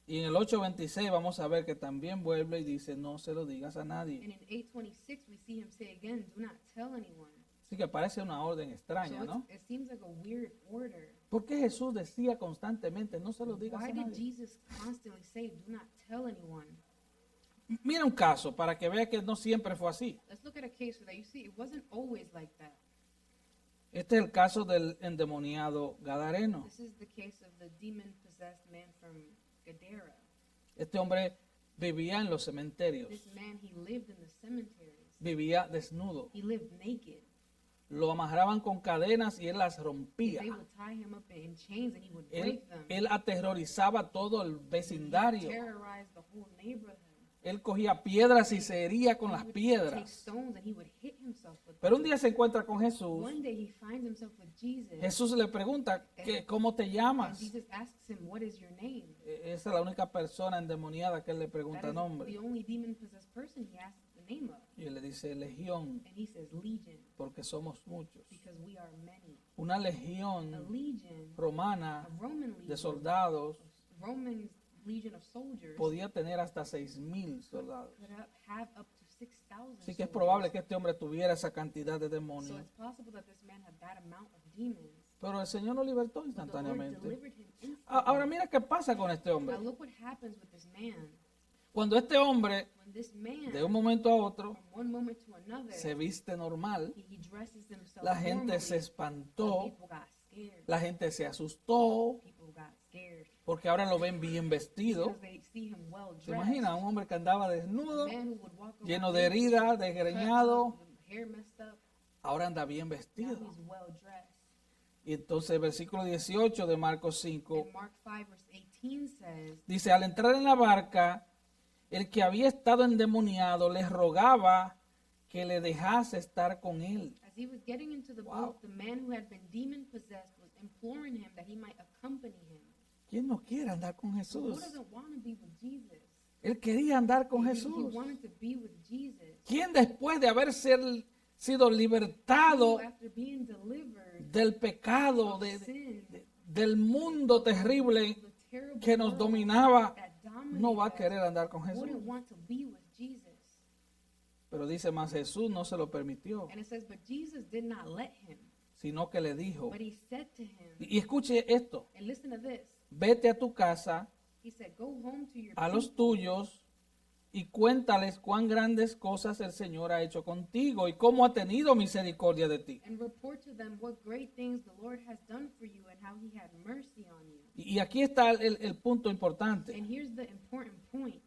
Y en el 8.26 vamos a ver que también vuelve y dice, no se lo digas a nadie. And in 8:26, we see him say again, do not tell anyone. Así que parece una orden extraña, So ¿no? it seems like a weird order. ¿Por qué Jesús decía constantemente, no se lo digas a Why did nadie? Jesus constantly say, do not tell anyone? Mira un caso para que vea que no siempre fue así. Let's look at a case so that you see it wasn't always like that. Este es el caso del endemoniado Gadareno. This is the case of the demon-possessed man from Gadara. Este hombre vivía en los cementerios, This man, he lived in the cemeteries. vivía desnudo. He lived naked. Lo amarraban con cadenas y él las rompía. They would tie him up in chains and he would Él, break them. él aterrorizaba todo el vecindario. Terrorized the whole neighborhood. Él cogía piedras y se hería con He las would take piedras. stones and he would hit himself with Pero them. un día se encuentra con Jesús. One day he finds himself with Jesus. Jesús le pregunta, ¿cómo te And llamas? Jesus asks him, "What is your name?" Esa es la única persona endemoniada que él le That pregunta is nombre. the only demon-possessed person he asks the name of. Y él le dice Legión, And he says, "Legion," porque somos muchos. because we are many. Una A legión legion, romana a Roman de legion, soldados Roman legion of soldiers podía tener hasta 6,000 soldados. could have up to 6,000 Así que es soldiers. probable que este hombre tuviera esa cantidad de So demonios. it's possible that this man had that amount of demons. Pero el Señor lo libertó But the Lord instantáneamente. delivered him instantly. Ahora mira qué pasa con este hombre. Now look what happens with this man. Cuando este hombre, When this man, de un momento a otro, from one moment to another, se viste normal, he dresses himself la gente se normally, espantó, people got scared. la gente se asustó, People got scared porque ahora lo ven bien vestido. because they see him well ¿Se dressed. imagina? Un hombre que andaba A desnudo, man who would walk around lleno de heridas, cut desgreñado, up, hair messed up. ahora anda bien Now vestido. he's well dressed. Y entonces versículo 18 de Marcos 5 And Mark 5 verse 18 says, dice, al entrar en la barca, el que había estado endemoniado les rogaba que le dejase estar con él. as he was getting into the Wow. boat, the man who had been demon possessed was imploring him that he might accompany him. ¿Quién no quiere andar con Who Jesús? doesn't want to be with Jesus? Él quería andar con He Jesús. wanted to be with Jesus. ¿Quién después de haber sido libertado Who, after being delivered del pecado, of sin, del mundo terrible the terrible que nos world dominaba, that no va a dominated querer andar con us, Jesús? wouldn't want to be with Jesus? Pero dice más, Jesús no se lo permitió, And it says, but Jesus did not let him, sino que le dijo, but he said to him, y escuche esto, and listen to this, vete a tu casa, he said, go home to your a los people tuyos, y cuéntales cuán grandes cosas el Señor ha hecho contigo y cómo ha tenido misericordia de ti. and report to them what great things the Lord has done for you and how he had mercy on you. Y aquí está el punto importante, And here's the important point,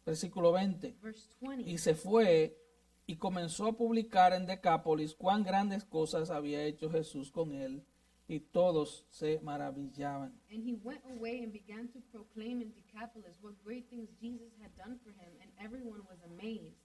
versículo 20. verse 20. Y se fue y comenzó a publicar en Decápolis cuán grandes cosas había hecho Jesús con él, y todos se maravillaban. And he went away and began to proclaim in Decapolis what great things Jesus had done for him, and everyone was amazed.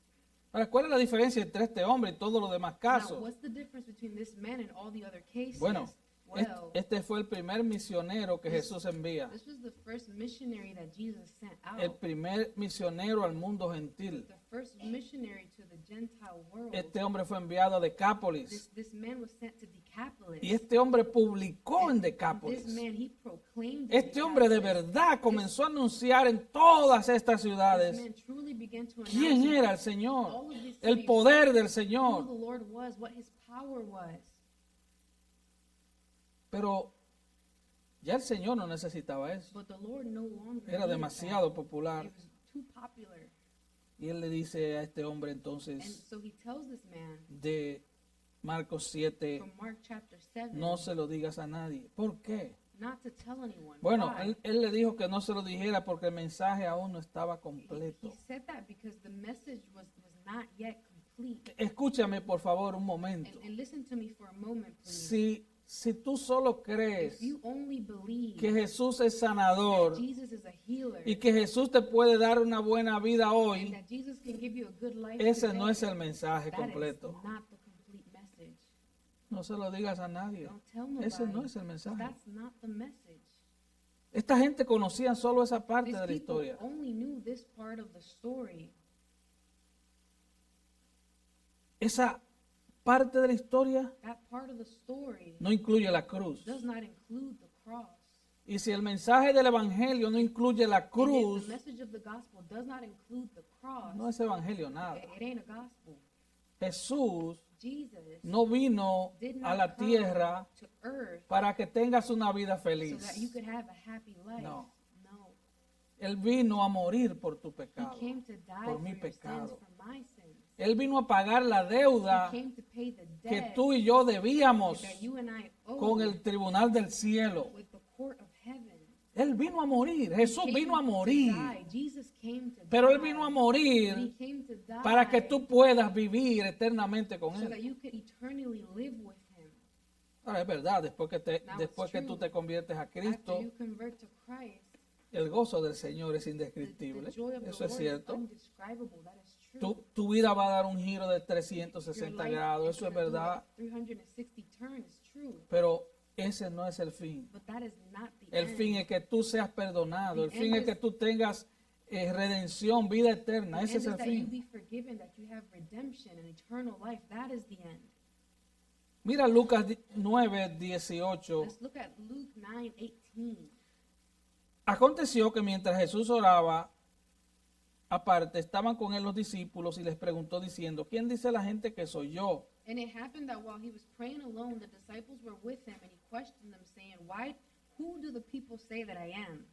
Ahora, ¿cuál es la diferencia entre este hombre y todos los demás Now, casos? what's the difference between this man and all the other cases? Bueno, Well, este fue el primer misionero que Jesús envía, this was the first missionary that Jesus sent out. el primer misionero al mundo gentil. The first missionary to the Gentile world. Este hombre fue enviado a Decápolis, This man was sent to Decapolis. y este hombre publicó en This Decápolis. man, he proclaimed. Este hombre de verdad comenzó a anunciar en todas estas This ciudades man truly began to quién announce era el Señor, all of these el cities, poder del who Señor. the Lord was, what his power was. Pero ya el Señor no necesitaba eso. But the Lord no longer Era needed demasiado that. popular. It was too popular. Y él le dice a este hombre And entonces so he tells this man de Marcos 7, from Mark chapter 7 no se lo digas a nadie. ¿Por qué? not to tell anyone. Bueno, Why? él le dijo que no se lo dijera porque el mensaje aún no estaba He completo. said that because the message was not yet complete. Escúchame por favor un momento. And listen to me for a moment, please. Si tú solo crees If you only believe que Jesús es sanador that Jesus is a healer y que Jesús te puede dar una buena vida and hoy, that Jesus can give you a good life ese today, no es el mensaje that is completo. not the complete message. No se lo digas a nadie. Don't tell nobody. Ese no es el mensaje. That's not the message. Esta gente conocía solo esa parte These de la people historia. only knew this part of the story. Esa parte de la historia That part of the story no incluye la cruz. does not include the cross. Y si el mensaje del evangelio no incluye la And if cruz, the message of the gospel does not include the cross, no es evangelio nada. it ain't a gospel. Jesús Jesus no vino did a not la come tierra to earth para que tengas una vida so feliz. that you could have a happy life. No. No. Él vino a morir por tu He pecado, came to die por for mi your sins, pecado. for my sins. Él vino a pagar la He deuda came to pay the que debt tú y yo debíamos that you and I con owe el tribunal del cielo. with the court of heaven. Él vino a morir, Jesús Came vino a to morir, die. Jesus came to pero Él die. vino a But morir he came to die para que tú puedas vivir eternamente con so that Él. you could eternally live with him. Ahora es verdad, después Now después it's que true. tú te conviertes a After Cristo, you convert to Christ, el gozo del Señor es the indescriptible. joy of the Eso es Lord is cierto. undescribable. That is true. Tu vida va a dar un giro de Your 360 life grados, is eso es gonna do verdad, a 360 turn. It's true. pero ese no es el fin. But that is not the El end. fin es que tú seas perdonado, el The fin end es que is- tú tengas redención, vida eterna, The ese end es is el that you fin. be forgiven, that you have redemption and eternal life. That is the end. Mira Lucas 9:18. Let's look at Luke 9:18. Aconteció que mientras Jesús oraba aparte, estaban con él los discípulos y les preguntó diciendo, ¿quién dice la gente que soy yo? And it happened that while he was praying alone, the disciples were with him, and he questioned them, saying, who do the people say that I am?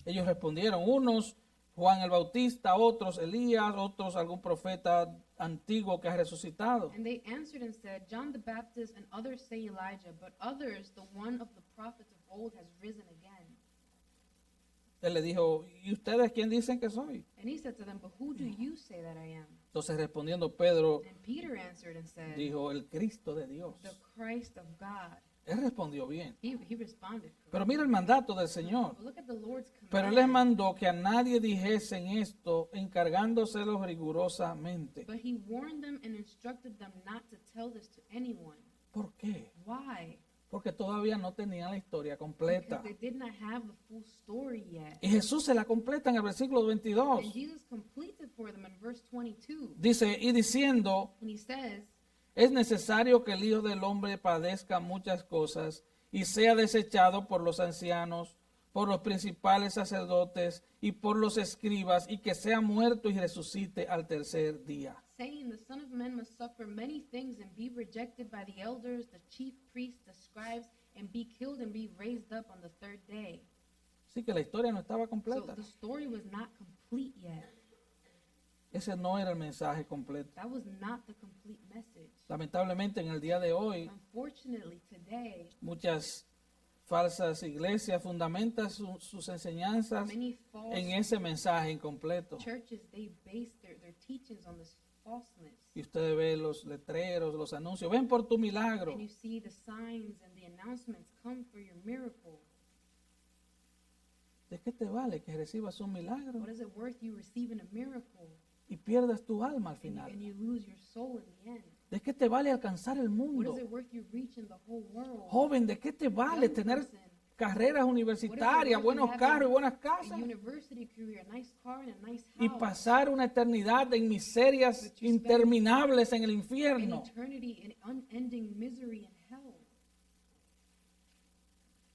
Ellos respondieron, unos Juan el Bautista, otros Elías, otros algún profeta antiguo que ha resucitado. And they answered and said, John the Baptist, and others say Elijah, but others, the one of the prophets of old, has risen again. Él le dijo, ¿y ustedes quién dicen que soy? And he said to them, but who do you say that I am? Entonces respondiendo Pedro, And Peter answered and said, dijo, el Cristo de Dios. the Christ of God. Él respondió bien. He responded. Pero mira el mandato del Señor. But look at the Lord's Pero él command. les mandó que a nadie dijesen esto, encargándoselos rigurosamente. But he warned them and instructed them not to tell this to anyone. ¿Por qué? Why? Porque todavía no tenían la historia completa. Because they did not have the full story yet. Y Jesús se la completa en el versículo 22. And Jesus completed for them in verse 22. Dice, y diciendo, And he says, es necesario que el Hijo del Hombre padezca muchas cosas y sea desechado por los ancianos, por los principales sacerdotes y por los escribas, y que sea muerto y resucite al tercer día. saying, the Son of Man must suffer many things and be rejected by the elders, the chief priests, the scribes, and be killed and be raised up on the third day. Así que la historia no estaba So completa. the story was not complete yet. Ese no era el mensaje completo. That was not the complete message. Lamentablemente en el día de hoy Unfortunately, today, muchas falsas iglesias fundamentan sus enseñanzas many false en ese mensaje incompleto. churches, they base their teachings on this falseness. Y usted ve los letreros, los anuncios, ven por tu milagro. And you see the signs and the announcements, come for your miracle. ¿De qué te vale que recibas un milagro What is it worth you receiving a miracle y pierdas tu alma al and you, final? and you lose your soul in the end? ¿De qué te vale alcanzar el What mundo? is it worth you reaching the whole world? Joven, ¿de qué te vale Young tener person, carreras what is it universitarias, worth buenos you having carros y buenas a casas university career, a nice car, and a nice y house, pasar una eternidad en miserias But you spend interminables en el an infierno? eternity in unending misery in hell?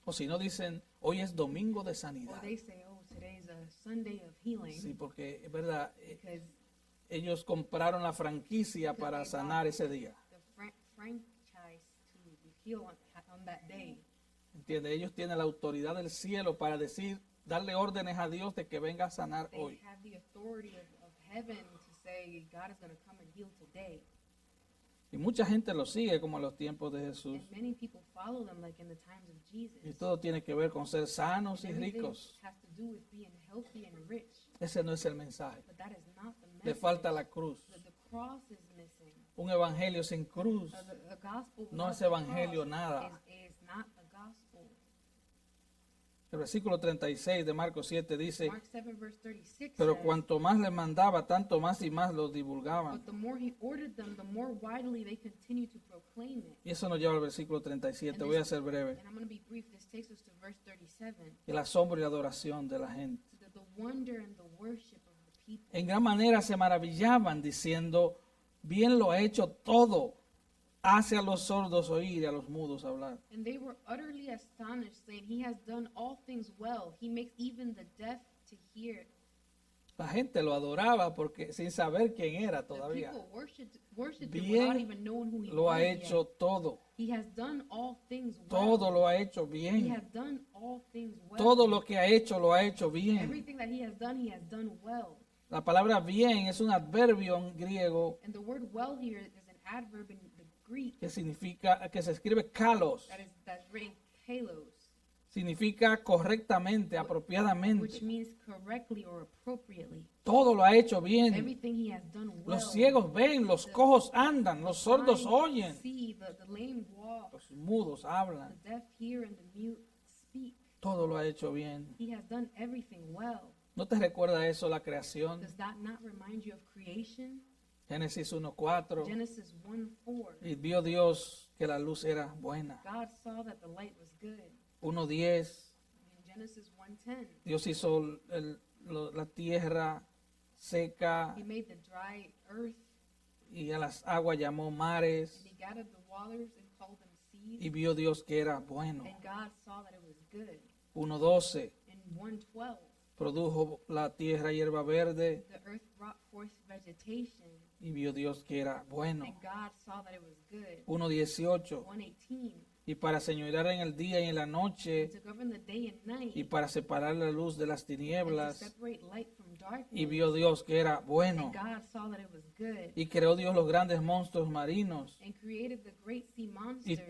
O si no dicen, hoy es domingo de Or sanidad. they say, oh, today's a Sunday of healing. Sí, porque es verdad, Because ellos compraron la franquicia para they sanar bought ese día. the franchise to heal on that day. ¿Entiende? Ellos tienen la autoridad del cielo para decir, darle órdenes a Dios de que venga a sanar They hoy. have the authority of heaven to say God is going to come and heal today. Y mucha gente lo sigue como en los tiempos de Jesús. And many people follow them like in the times of Jesus. Y todo tiene que ver con ser sanos y And everything ricos. has to do with being healthy and rich. Ese no es el mensaje. But that is not the Le message. falta la cruz. The cross is missing. Un evangelio sin cruz. The gospel No without es the evangelio cross nada. is not the gospel. El versículo 36 de Marcos 7 dice, Mark 7 verse 36 pero says, cuanto más les mandaba, tanto más y más los divulgaban. but the more he ordered them, the more widely they continued to proclaim it. Y eso nos lleva al versículo 37. Voy a ser breve. And I'm going to be brief. This takes us to verse 37. El asombro y la adoración de la gente. The wonder and the worship of the people. En gran manera se maravillaban diciendo, bien lo ha hecho todo. Hace a los sordos oír y a los mudos hablar. And they were utterly astonished, saying, He has done all things well. He makes even the deaf to hear. La gente lo adoraba porque sin saber quién era The todavía. people worshipped him without Bien even knowing who he lo ha was hecho yet. todo. He has done all things well. Todo lo ha hecho He bien. has done all things well. Todo lo que ha hecho lo ha hecho bien. Everything that he has done well. La palabra bien es un adverbio en griego And the word well here is an adverb in the Greek que significa, que se escribe kalos, that's written kalos, significa correctamente, which apropiadamente. means correctly or appropriately. Todo lo ha hecho bien. Everything he has done well. Los ciegos ven, los cojos andan, los sordos blind oyen, see, the lame walk, los mudos hablan. the deaf hear, and the mute speak. Todo lo ha hecho bien. He has done everything well. ¿No te recuerda eso la creación? Does that not remind you of creation? Génesis 1:4. Genesis 1:4. Y vio Dios que la luz era buena. God saw that the light was good. 1:10. In Genesis 1:10, Dios hizo la tierra seca he made the dry earth, y a las aguas llamó mares. and he gathered the waters and called them seas. Y vio Dios que era bueno. And God saw that it was good. 1:12. In 1:12, Produjo la tierra hierba verde the earth brought forth vegetation, y vio Dios que era bueno. and God saw that it was good. 1:18. 1:18, Y para señorear en el día y en la noche to govern the day and night, y para separar la luz de las and to tinieblas. separate light from darkness. Y vio Dios que era bueno. And God saw that it was good, Y creó Dios los grandes monstruos marinos and created the great sea y monsters,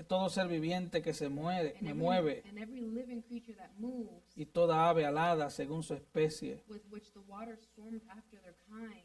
todo ser viviente que se and mueve and every living creature that moves, y toda ave alada según su especie. with which the waters swarmed after their kind,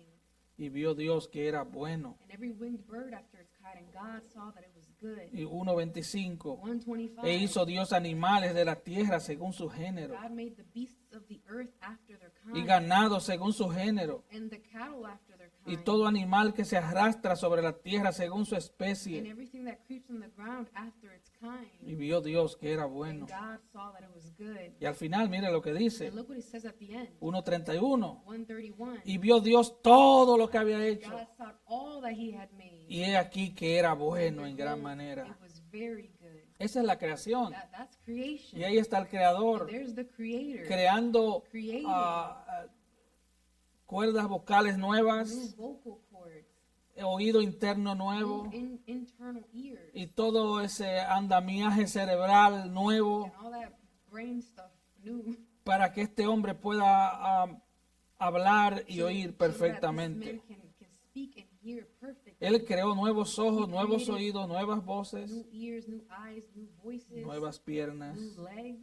Y vio Dios que era bueno. and every winged bird after its kind, and God saw that it was good. Y 1:25. 1:25, E hizo Dios animales de la tierra según su género God made the beasts of the earth after their y kind, ganado según su género and the cattle after their y kind, todo animal que se arrastra sobre la tierra según su and especie. everything that creeps on the ground after its kind. Y vio Dios que era bueno. And God saw that it was good. Y al final, mire lo que dice, And look what it says at the end. 1:31. 1:31. Y vio Dios todo lo que había hecho. God saw all that he had made. Y he aquí que era bueno en And gran behold, manera. it was very good. Esa es la creación. That's creation. Y ahí está el creador There's the creator. creando Creating cuerdas vocales new nuevas, vocal cords, oído interno nuevo new internal ears, y todo ese andamiaje cerebral nuevo and all that brain stuff new. para que este hombre pueda hablar y so- oír so that this perfectamente. man can speak and hear perfectly. Él creó nuevos ojos, nuevos oídos, nuevas voces, New ears, new eyes, new voices, nuevas piernas. new legs.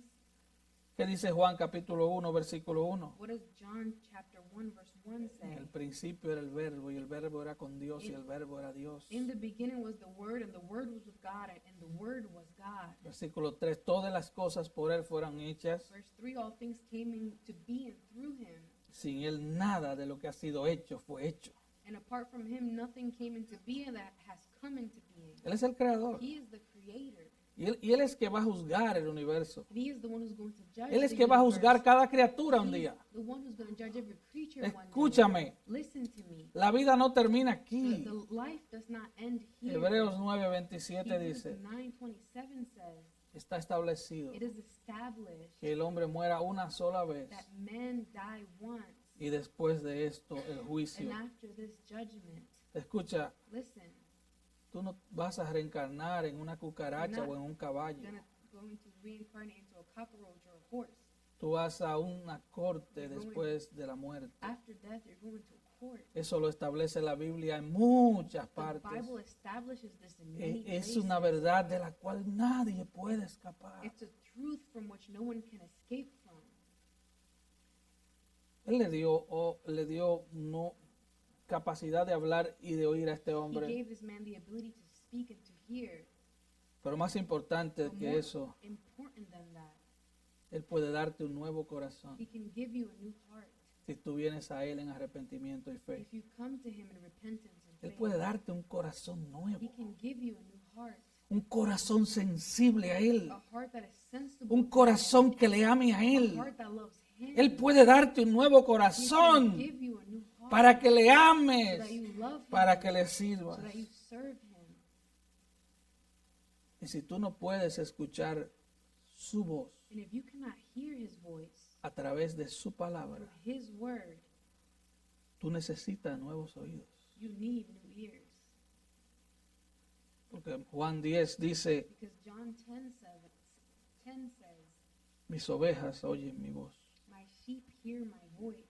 ¿Qué dice Juan capítulo 1, versículo 1? What does John chapter 1 verse 1 En el say? principio era el verbo y el verbo era con Dios y el verbo era Dios. In the beginning was the Word, and the Word was with God, and the Word was God. Versículo 3, todas las cosas por Él fueron hechas, Verse 3, all things came into being through him, sin Él nada de lo que ha sido hecho fue hecho. and apart from him nothing came into being that has come into being. Él es el creador He is the creator. y él es que va a juzgar el universo. And he is the one who's going to judge Él es the que va a universe. juzgar cada criatura un He's día. the one who's going to judge every creature one day. Escúchame, Listen to me. la vida no termina The, aquí. the life does not end here. Hebreos 9:27 Hebrews dice, 9:27 says, está establecido it is established que el hombre muera una sola vez that men die once, y después de esto el and juicio. after this judgment, Escucha, listen, tú no vas a reencarnar en una cucaracha You're not o en un caballo. going to reincarnate into a cockroach or a horse. Tú vas a una corte después de la muerte. After death, you're going to a court. Eso lo establece la Biblia en muchas The partes. Bible establishes this in many Es places. una verdad de la cual nadie puede escapar. It's a truth from which no one can escape from. Él le dio no capacidad de hablar y de oír a este He hombre. gave this man the ability to speak and to hear. Pero más importante But que more eso, important than that, Él puede darte un nuevo corazón he can give you a new heart. si tú vienes a Él en arrepentimiento y fe. If you come to him in repentance and Él faith, puede darte un corazón nuevo, he can give you a new heart. un corazón sensible a Él, A heart that is sensible. un corazón que le ame a A Él. heart that loves him. Él puede darte un nuevo He can corazón give you a new heart para que le so ames, that you love him, para que le so sirvas. that you serve him. Y si tú no puedes escuchar su voz And if you cannot hear his voice a través de su palabra, through his word, tú necesitas nuevos oídos. you need new ears. Porque Juan 10 dice, Because John 10 says, mis ovejas oyen mi voz. my sheep hear my voice,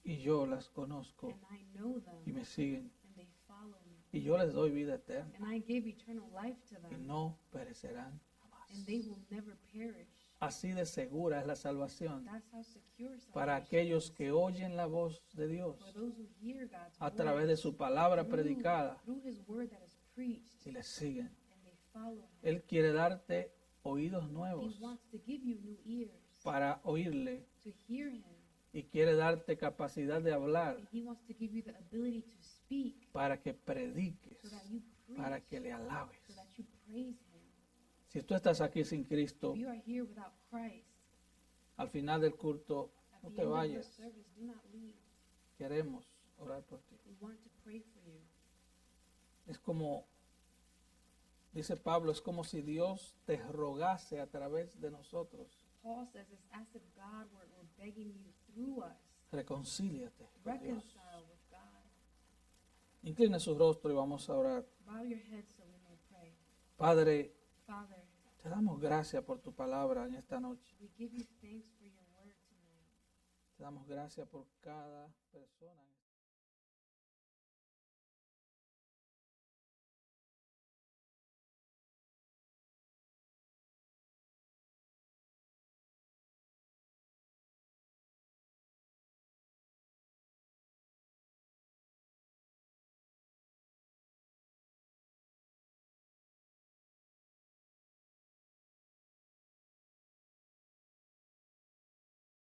y yo las conozco and I know them, y me siguen. and they follow me. Y yo les doy vida eterna And I give eternal life to y them, no perecerán jamás. and they will never perish. Así de segura es la salvación That's how secure para salvation aquellos is. que oyen la voz de Dios For those who hear God's a través de voice su palabra predicada through His word that is preached, y les siguen. and they follow Him. Él quiere darte oídos He nuevos wants to give you new ears para oírle to hear Him, y quiere darte capacidad de hablar and He wants to give you the ability to speak para que prediques, so that you preach, para que le alabes. so that you praise Him. Si tú estás aquí sin Cristo, If you are here without Christ, al final del culto, at no the te end of the vayas. service, do not leave. Queremos orar por ti. We want to pray for you. Es como, dice Pablo, es como si Dios te rogase a través de nosotros. Paul says it's as if God were begging you through us, Reconcíliate con Dios. reconcile with God. Incline su rostro y vamos a orar. Bow your head so we may pray. Padre, Father, te damos gracias por tu palabra en esta noche. we give you thanks for your word tonight. Te damos gracias por cada persona.